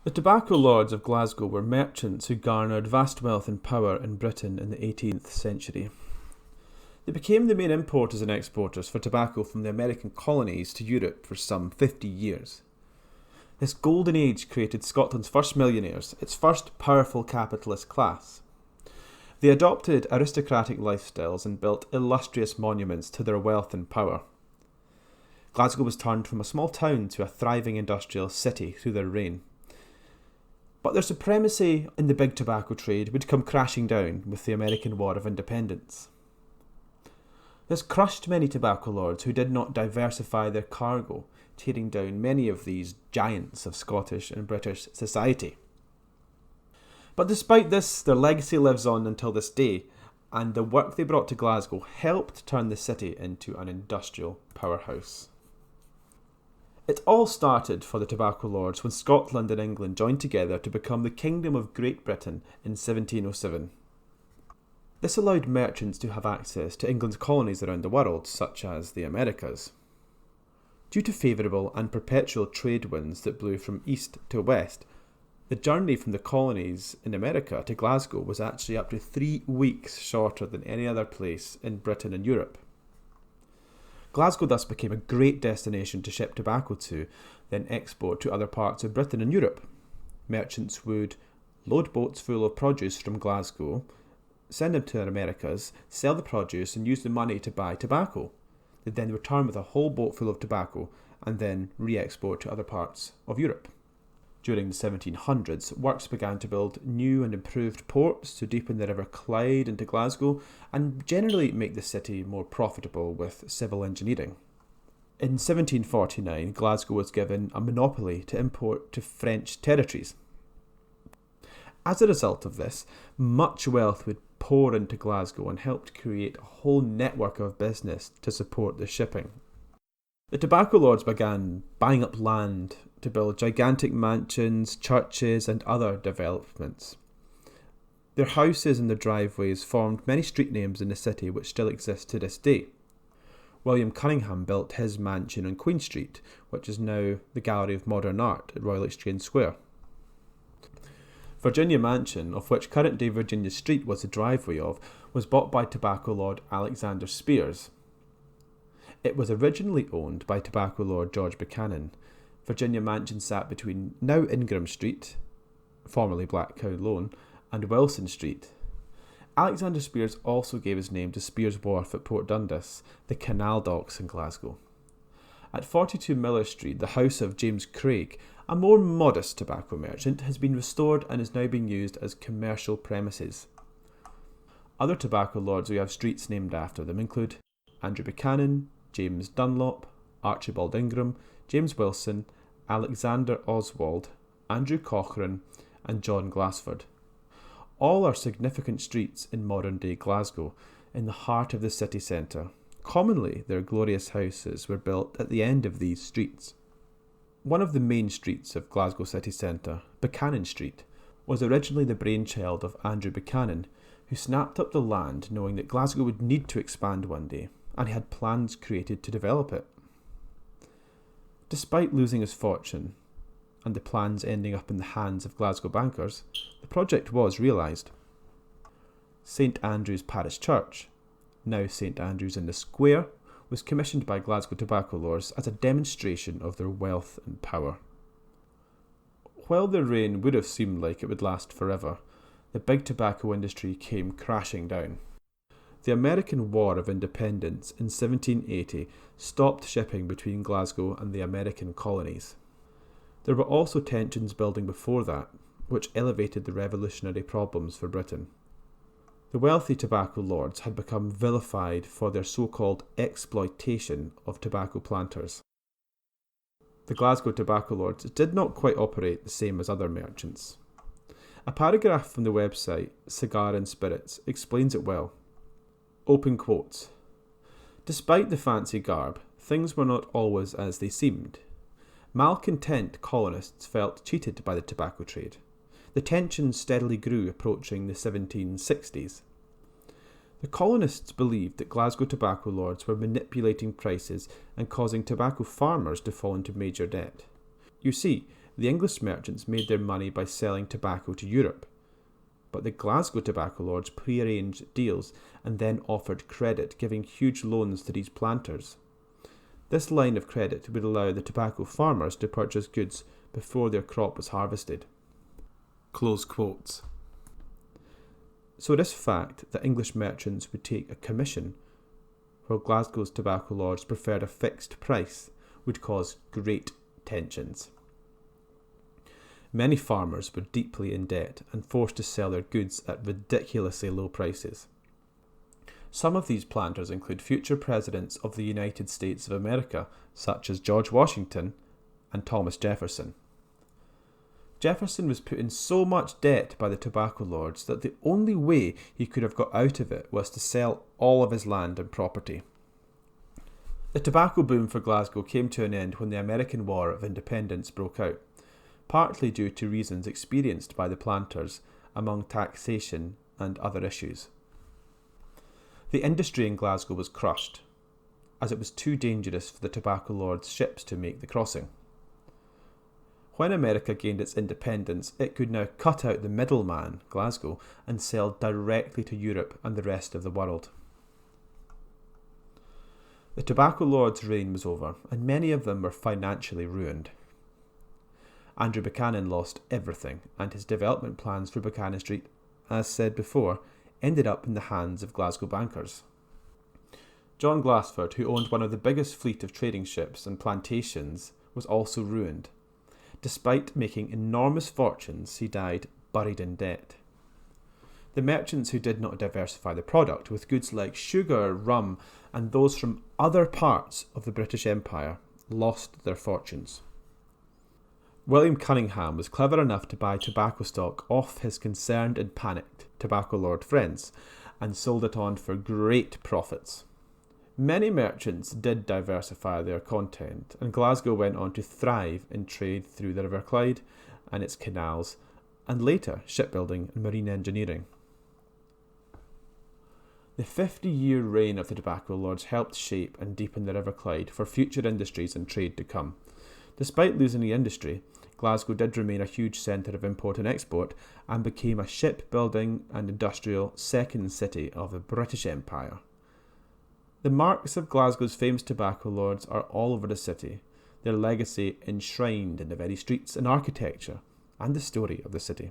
The tobacco lords of Glasgow were merchants who garnered vast wealth and power in Britain in the 18th century. They became the main importers and exporters for tobacco from the American colonies to Europe for some 50 years. This golden age created Scotland's first millionaires, its first powerful capitalist class. They adopted aristocratic lifestyles and built illustrious monuments to their wealth and power. Glasgow was turned from a small town to a thriving industrial city through their reign. But their supremacy in the big tobacco trade would come crashing down with the American War of Independence. This crushed many tobacco lords who did not diversify their cargo, tearing down many of these giants of Scottish and British society. But despite this, their legacy lives on until this day, and the work they brought to Glasgow helped turn the city into an industrial powerhouse. It all started for the tobacco lords when Scotland and England joined together to become the Kingdom of Great Britain in 1707. This allowed merchants to have access to England's colonies around the world, such as the Americas. Due to favourable and perpetual trade winds that blew from east to west, the journey from the colonies in America to Glasgow was actually up to 3 weeks shorter than any other place in Britain and Europe. Glasgow thus became a great destination to ship tobacco to, then export to other parts of Britain and Europe. Merchants would load boats full of produce from Glasgow, send them to the Americas, sell the produce and use the money to buy tobacco. They'd then return with a whole boat full of tobacco and then re-export to other parts of Europe. During the 1700s, works began to build new and improved ports to deepen the River Clyde into Glasgow and generally make the city more profitable with civil engineering. In 1749, Glasgow was given a monopoly to import to French territories. As a result of this, much wealth would pour into Glasgow and helped create a whole network of business to support the shipping. The tobacco lords began buying up land to build gigantic mansions, churches and other developments. Their houses and their driveways formed many street names in the city which still exist to this day. William Cunningham built his mansion on Queen Street, which is now the Gallery of Modern Art at Royal Exchange Square. Virginia Mansion, of which current-day Virginia Street was the driveway of, was bought by tobacco lord Alexander Spears. It was originally owned by tobacco lord George Buchanan. Virginia Mansion sat between now Ingram Street, formerly Black Cow Lane, and Wilson Street. Alexander Spears also gave his name to Spears Wharf at Port Dundas, the canal docks in Glasgow. At 42 Miller Street, the house of James Craig, a more modest tobacco merchant, has been restored and is now being used as commercial premises. Other tobacco lords who have streets named after them include Andrew Buchanan, James Dunlop, Archibald Ingram, James Wilson, Alexander Oswald, Andrew Cochrane and John Glassford. All are significant streets in modern-day Glasgow, in the heart of the city centre. Commonly, their glorious houses were built at the end of these streets. One of the main streets of Glasgow city centre, Buchanan Street, was originally the brainchild of Andrew Buchanan, who snapped up the land knowing that Glasgow would need to expand one day, and he had plans created to develop it. Despite losing his fortune, and the plans ending up in the hands of Glasgow bankers, the project was realised. St Andrew's Parish Church, now St Andrew's in the Square, was commissioned by Glasgow tobacco lords as a demonstration of their wealth and power. While their reign would have seemed like it would last forever, the big tobacco industry came crashing down. The American War of Independence in 1780 stopped shipping between Glasgow and the American colonies. There were also tensions building before that, which elevated the revolutionary problems for Britain. The wealthy tobacco lords had become vilified for their so-called exploitation of tobacco planters. The Glasgow tobacco lords did not quite operate the same as other merchants. A paragraph from the website Cigar and Spirits explains it well. Open quotes. Despite the fancy garb, things were not always as they seemed. Malcontent colonists felt cheated by the tobacco trade. The tensions steadily grew approaching the 1760s. The colonists believed that Glasgow tobacco lords were manipulating prices and causing tobacco farmers to fall into major debt. You see, the English merchants made their money by selling tobacco to Europe, but the Glasgow tobacco lords prearranged deals and then offered credit, giving huge loans to these planters. This line of credit would allow the tobacco farmers to purchase goods before their crop was harvested. Close quotes. So this fact that English merchants would take a commission, while Glasgow's tobacco lords preferred a fixed price, would cause great tensions. Many farmers were deeply in debt and forced to sell their goods at ridiculously low prices. Some of these planters include future presidents of the United States of America, such as George Washington and Thomas Jefferson. Jefferson was put in so much debt by the tobacco lords that the only way he could have got out of it was to sell all of his land and property. The tobacco boom for Glasgow came to an end when the American War of Independence broke out, partly due to reasons experienced by the planters among taxation and other issues. The industry in Glasgow was crushed, as it was too dangerous for the tobacco lords' ships to make the crossing. When America gained its independence, it could now cut out the middleman, Glasgow, and sell directly to Europe and the rest of the world. The tobacco lords' reign was over, and many of them were financially ruined. Andrew Buchanan lost everything, and his development plans for Buchanan Street, as said before, ended up in the hands of Glasgow bankers. John Glassford, who owned one of the biggest fleet of trading ships and plantations, was also ruined. Despite making enormous fortunes, he died buried in debt. The merchants who did not diversify the product with goods like sugar, rum, and those from other parts of the British Empire lost their fortunes. William Cunningham was clever enough to buy tobacco stock off his concerned and panicked tobacco lord friends and sold it on for great profits. Many merchants did diversify their content, and Glasgow went on to thrive in trade through the River Clyde and its canals, and later shipbuilding and marine engineering. The 50-year reign of the tobacco lords helped shape and deepen the River Clyde for future industries and trade to come. Despite losing the industry, Glasgow did remain a huge centre of import and export and became a shipbuilding and industrial second city of the British Empire. The marks of Glasgow's famous tobacco lords are all over the city, their legacy enshrined in the very streets and architecture and the story of the city.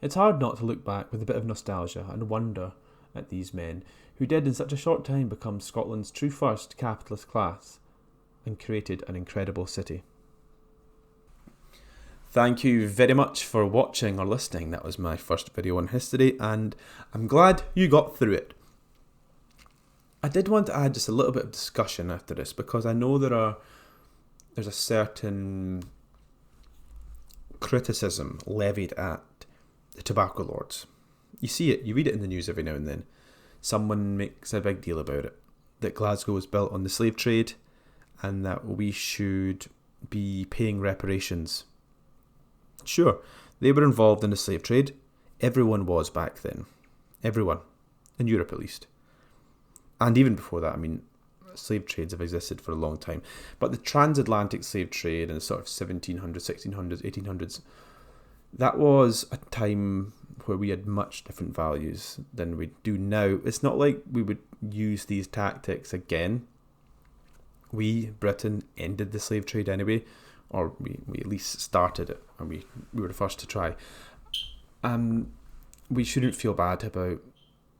It's hard not to look back with a bit of nostalgia and wonder at these men who did in such a short time become Scotland's true first capitalist class and created an incredible city. Thank you very much for watching or listening. That was my first video on history, and I'm glad you got through it. I did want to add just a little bit of discussion after this, because I know there's a certain criticism levied at the tobacco lords. You see it, you read it in the news every now and then. Someone makes a big deal about it, that Glasgow was built on the slave trade and that we should be paying reparations. Sure, they were involved in the slave trade. Everyone was back then. Everyone. In Europe at least. And even before that, slave trades have existed for a long time. But the transatlantic slave trade in the sort of 1700s, 1600s, 1800s, that was a time where we had much different values than we do now. It's not like we would use these tactics again. We, Britain, ended the slave trade anyway, or we at least started it, and we were the first to try. We shouldn't feel bad about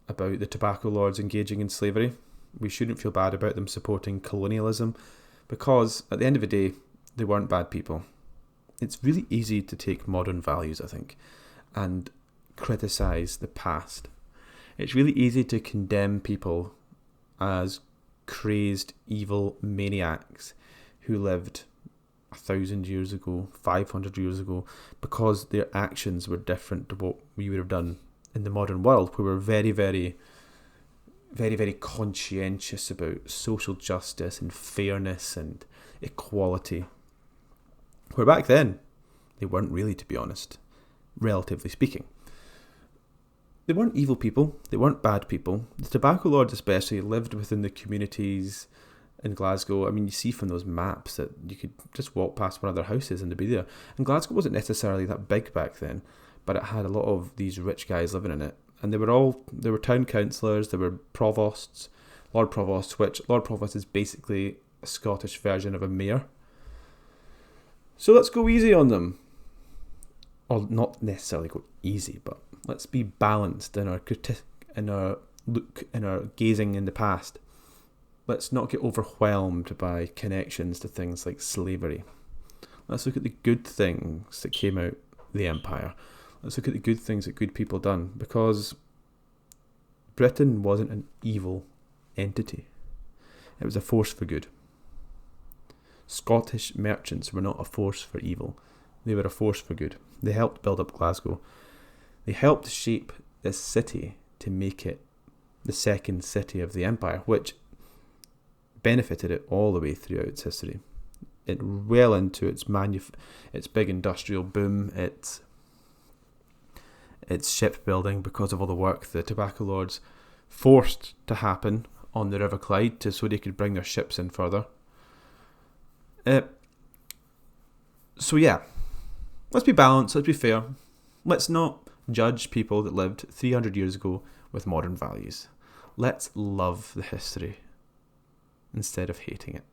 the tobacco lords engaging in slavery. We shouldn't feel bad about them supporting colonialism, because at the end of the day, they weren't bad people. It's really easy to take modern values, I think, and criticise the past. It's really easy to condemn people as crazed, evil maniacs who lived 1,000 years ago, 500 years ago, because their actions were different to what we would have done in the modern world, where we're very, very, very, very conscientious about social justice and fairness and equality. Where back then, they weren't really, to be honest, relatively speaking. They weren't evil people, they weren't bad people. The tobacco lords especially lived within the communities in Glasgow. I mean, you see from those maps that you could just walk past one of their houses and they'd be there. And Glasgow wasn't necessarily that big back then, but it had a lot of these rich guys living in it. And they were town councillors, there were provosts, Lord Provost, which Lord Provost is basically a Scottish version of a mayor. So let's go easy on them. Or not necessarily go easy, but let's be balanced in our gazing in the past. Let's not get overwhelmed by connections to things like slavery. Let's look at the good things that came out of the Empire. Let's look at the good things that good people done, because Britain wasn't an evil entity. It was a force for good. Scottish merchants were not a force for evil. They were a force for good. They helped build up Glasgow. They helped shape this city to make it the second city of the Empire, which benefited it all the way throughout its history. It well into its big industrial boom, its shipbuilding, because of all the work the tobacco lords forced to happen on the River Clyde so they could bring their ships in further. So yeah, let's be balanced, let's be fair. Let's not judge people that lived 300 years ago with modern values. Let's love the history instead of hating it.